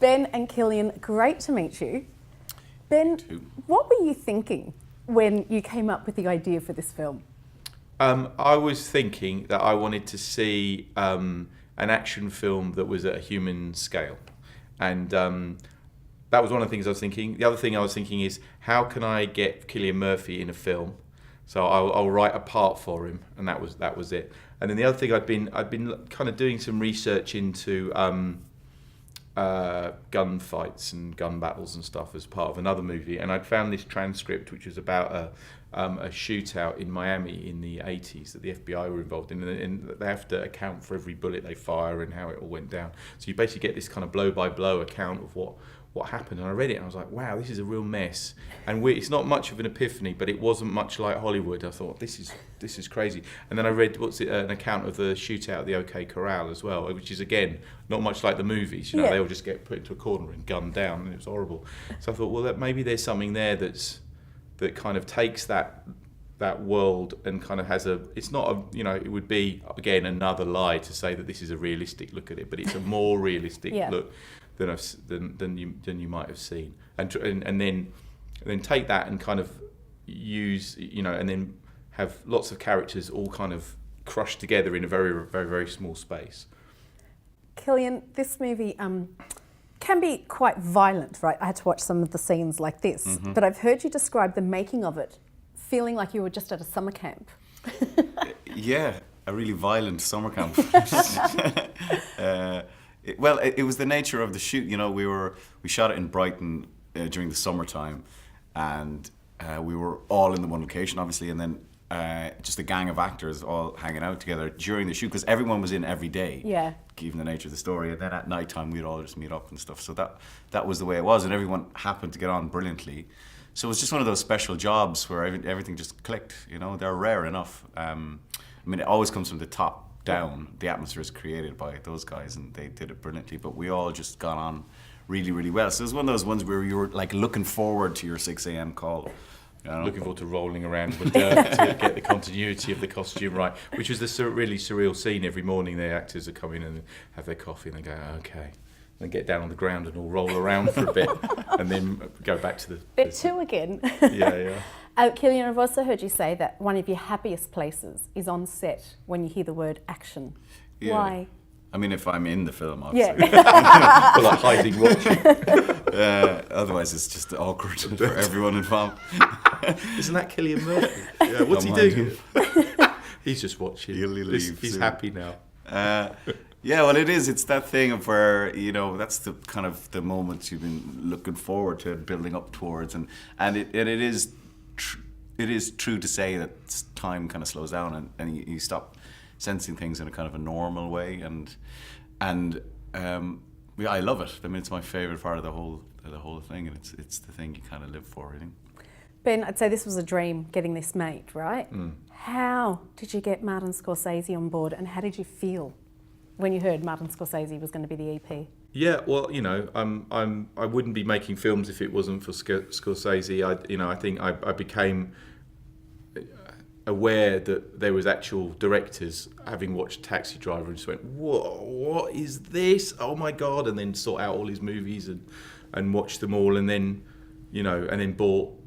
Ben and Cillian, great to meet you. Ben, what were you thinking when you came up with the idea for this film? I was thinking that I wanted to see an action film that was at a human scale. And that was one of the things I was thinking. The other thing I was thinking is, how can I get Cillian Murphy in a film? So I'll write a part for him, and that was it. And then the other thing, I'd been kind of doing some research into gun fights and gun battles and stuff as part of another movie, and I'd found this transcript which was about a shootout in Miami in the 80s that the FBI were involved in, and they have to account for every bullet they fire and how it all went down. So you basically get this kind of blow-by-blow account of what happened, and I read it and I was like, wow, this is a real mess. And it's not much of an epiphany, but it wasn't much like Hollywood. I thought, this is crazy. And then I read an account of the shootout at the OK Corral as well, which is again not much like the movies. You know, they all just get put into a corner and gunned down, and it was horrible. So I thought, well, maybe there's something there that kind of takes that world and kind of has it's not a, it would be again another lie to say that this is a realistic look at it, but it's a more realistic look than you might have seen, and then take that and kind of use, and then have lots of characters all kind of crushed together in a very, very, very small space. Cillian, this movie can be quite violent, right? I had to watch some of the scenes like this, but I've heard you describe the making of it feeling like you were just at a summer camp. Yeah, a really violent summer camp. It was the nature of the shoot. We shot it in Brighton during the summertime, and we were all in the one location, obviously, and then just a gang of actors all hanging out together during the shoot, because everyone was in every day. Yeah. Given the nature of the story, and then at night time we'd all just meet up and stuff. So that was the way it was, and everyone happened to get on brilliantly. So it was just one of those special jobs where everything just clicked. They're rare enough. It always comes from the top down. The atmosphere is created by those guys, and they did it brilliantly. But we all just got on really, really well. So it was one of those ones where you were like looking forward to your 6 a.m. call. Looking forward to rolling around in the dirt to get the continuity of the costume right, which was the really surreal scene. Every morning the actors would come in and have their coffee and they go, okay, and get down on the ground and all roll around for a bit and then go back to the... Bit two again. Yeah. Cillian, I've also heard you say that one of your happiest places is on set when you hear the word action. Yeah. Why? I mean, if I'm in the film, obviously. Yeah. Well, like hiding watching. Otherwise, it's just awkward for everyone involved. Isn't that Cillian Murphy? Yeah, what's he doing? He's just watching. He'll leave He's soon. happy now. Yeah, well, it is. It's that thing of where, that's the kind of the moments you've been looking forward to and building up towards, and it is true to say that time kind of slows down and you stop sensing things in a kind of a normal way, and I love it. I mean, it's my favourite part of the whole thing, and it's the thing you kind of live for, I think. Ben, I'd say this was a dream, getting this made, right? How did you get Martin Scorsese on board, and how did you feel when you heard Martin Scorsese was going to be the EP? Yeah, well, I wouldn't be making films if it wasn't for Scorsese. I think I became aware that there was actual directors, having watched Taxi Driver, and just went, whoa, what is this? Oh my God! And then sought out all his movies and watched them all, and then bought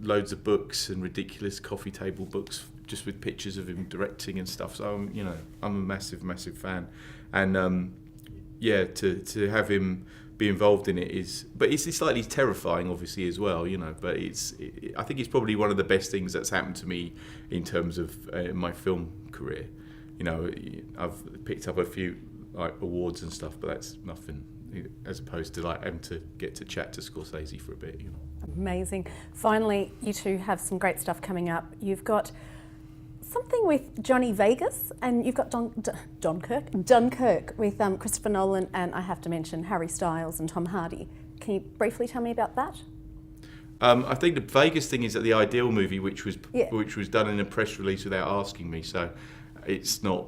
loads of books and ridiculous coffee table books just with pictures of him directing and stuff. So I'm a massive, massive fan, and to have him be involved in it but it's slightly terrifying, obviously, as well. But I think it's probably one of the best things that's happened to me in terms of my film career. I've picked up a few awards and stuff, but that's nothing as opposed to having to get to chat to Scorsese for a bit. Amazing. Finally, you two have some great stuff coming up. You've got something with Johnny Vegas, and you've got Dunkirk with Christopher Nolan, and I have to mention Harry Styles and Tom Hardy. Can you briefly tell me about that? I think the Vegas thing is that the Ideal movie, which was done in a press release without asking me, so it's not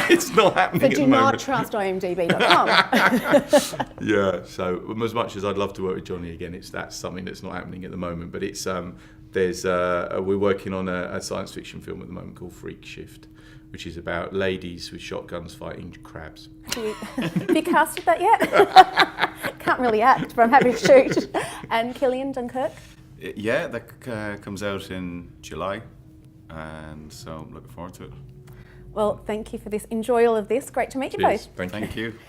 it's not happening but at the moment. But do not trust imdb.com. Yeah, so as much as I'd love to work with Johnny again, that's something that's not happening at the moment. But it's we're working on a science fiction film at the moment called Freak Shift, which is about ladies with shotguns fighting crabs. Have you casted that yet? can't really act, but I'm happy to shoot. And Cillian, Dunkirk? Yeah, that comes out in July, and so I'm looking forward to it. Well, thank you for this. Enjoy all of this. Great to meet you Cheers. both. Thank you. Thank you.